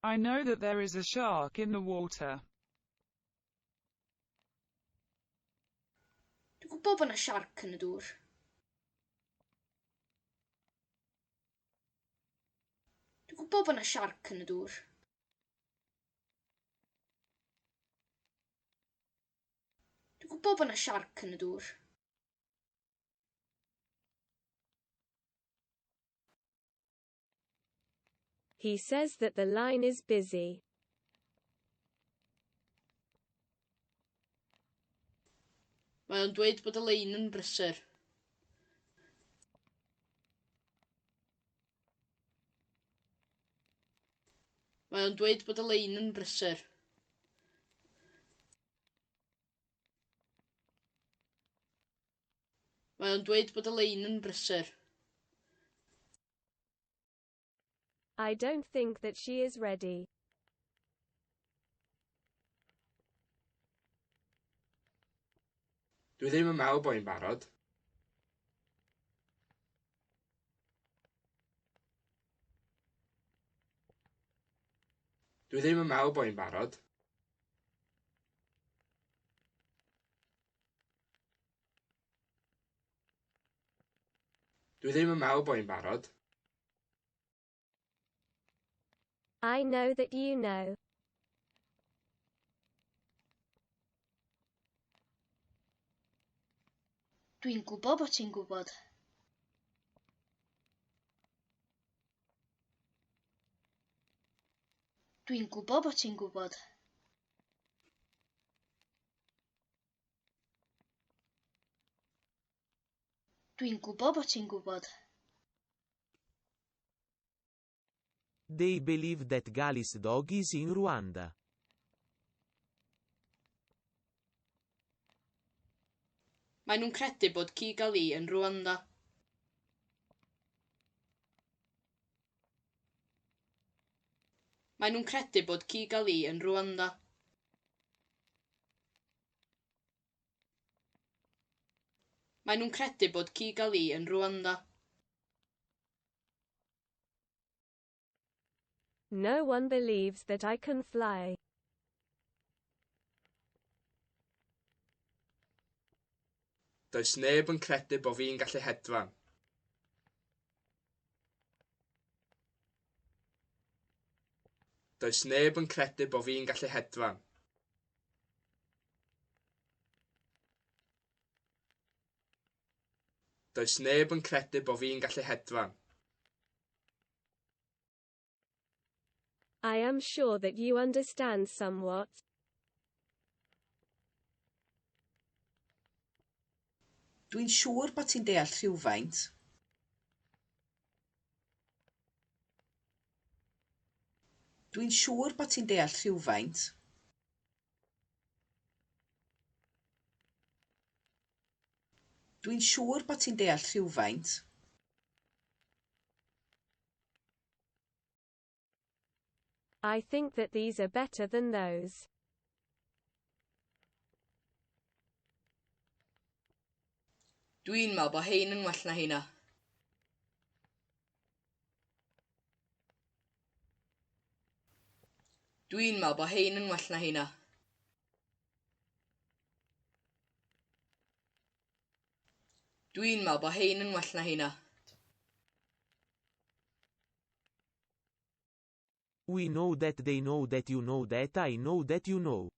I know that there is a shark in the water. Dwi'n gwybod bod 'na siarc yn y dŵr. Dwi'n gwybod bod 'na siarc yn y dŵr. Dwi'n gwybod bod 'na siarc yn y dŵr. He says that the line is busy. Mae o'n dweud bod y lein yn brysur. Mae o'n dweud bod y lein yn brysur. Mae o'n dweud bod y lein yn brysur. I don't think that she is ready. Dwi ddim yn meddwl bod hi'n barod. Dwi ddim yn meddwl bod hi'n barod. Dwi ddim yn meddwl bod hi'n barod. I know that you know. Dwi'n gwybod bod ti'n gwybod. Dwi'n gwybod bod ti'n gwybod. Dwi'n gwybod bod ti'n gwybod. They believe that Gali's dog is in Rwanda. Mae nhw'n credu bod Kigali yn Rwanda. Mae nhw'n credu bod Kigali yn Rwanda. Mae nhw'n credu bod Kigali yn Rwanda. No one believes that I can fly. Does neb yn credu bod fi'n gallu hedfan. Does neb yn credu bod fi'n gallu hedfan. Does neb yn credu bod fi'n gallu hedfan. I am sure that you understand somewhat. Dwi'n siŵr bod ti'n deall rhywfaint. Dwi'n siŵr bod ti'n deall rhywfaint. Dwi'n siŵr bod ti'n deall rhywfaint. I think that these are better than those. Dwi'n meddwl bod hein yn well na heina. Dwi'n meddwl bod hein yn well na heina. Dwi'n meddwl bod hein yn well na heina. We know that they know that you know that I know that you know.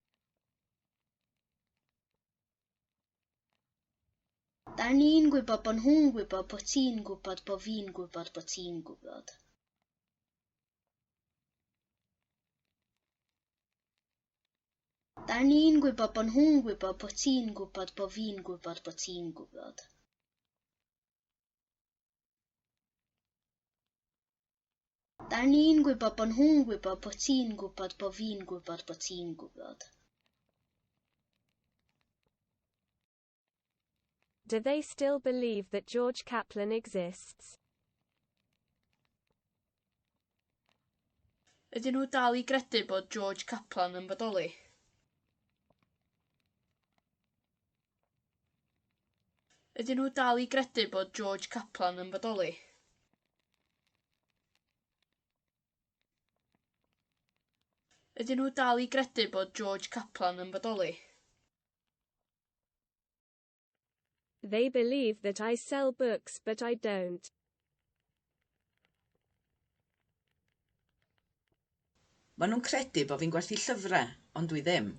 Da ni'n gwybod bod nhw'n gwybod bod ti'n gwybod bod fi'n gwybod bod ti'n gwybod. Da ni'n gwybod bod nhw'n gwybod bod ti'n gwybod bod fi'n gwybod bod ti'n gwybod. Da ni'n gwybod bod nhw'n gwybod bod ti'n gwybod bod fi'n gwybod bod ti'n gwybod. Do they still believe that George Kaplan exists? Ydyn nhw dal i gredu bod George Kaplan yn bodoli? Ydyn nhw dal i gredu bod George Kaplan yn bodoli? Ydyn nhw dal I gredu bod George Kaplan yn bodoli? They believe that I sell books but I don't. Maen nhw'n credu bod fi'n gwerthu llyfrau, ond dwi ddim.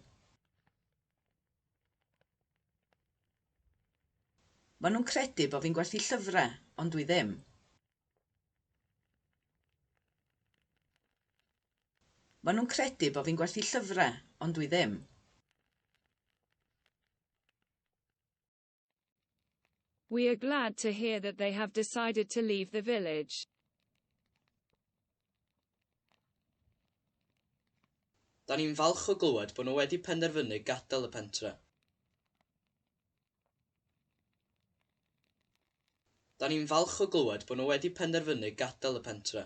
Maen nhw'n credu bod fi'n gwerthu llyfrau, ond dwi ddim. Maen nhw'n credu bod fi'n gwerthu llyfrau, ond dwi ddim. We are glad to hear that they have decided to leave the village. Da ni'n falch o glywed bod nhw wedi penderfynu gadael y pentre. Da ni'n falch o glywed bod nhw wedi penderfynu gadael y pentre.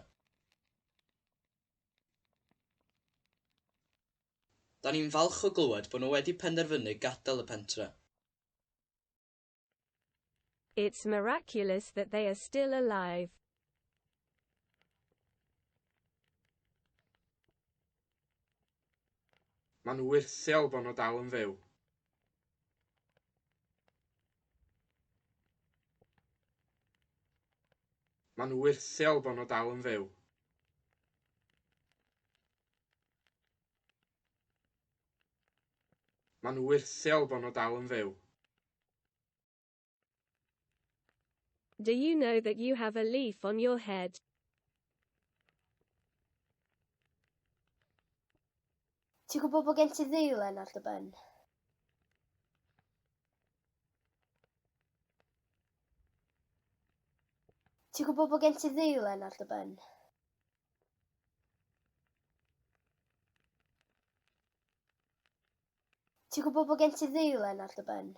Da ni'n falch o glywed bod nhw wedi penderfynu gadael y pentre. It's miraculous that they are still alive. Maen nhw wyrthiol bod nhw dal yn fyw. Maen nhw wyrthiol bod nhw dal yn fyw. Maen nhw wyrthiol bod nhw dal yn fyw. Do you know that you have a leaf on your head? Ti'n gwybod bod gen ti ddeilen ar dy ben? Ti'n gwybod bod gen ti ddeilen ar dy ben? Ti'n gwybod bod gen ti ddeilen ar dy ben?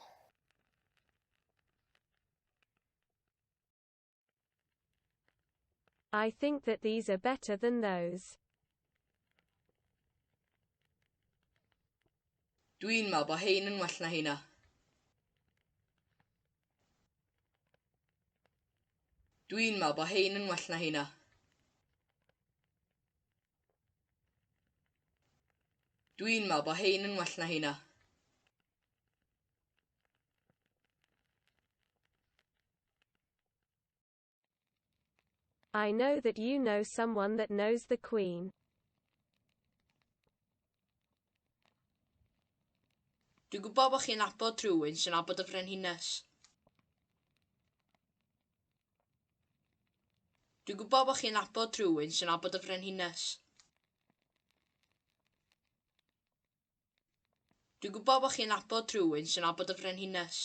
I think that these are better than those. Dwi'n meddwl bod hein yn well na heina. Dwi'n meddwl bod hein yn well na heina. Dwi'n meddwl bod hein yn well na heina. I know that you know someone that knows the Queen. Dwi'n gwybod bod chi'n nabod rhywun sy'n nabod y frenhines. Dwi'n gwybod bod chi'n nabod rhywun sy'n nabod y frenhines. Dwi'n gwybod bod chi'n nabod rhywun sy'n nabod y frenhines.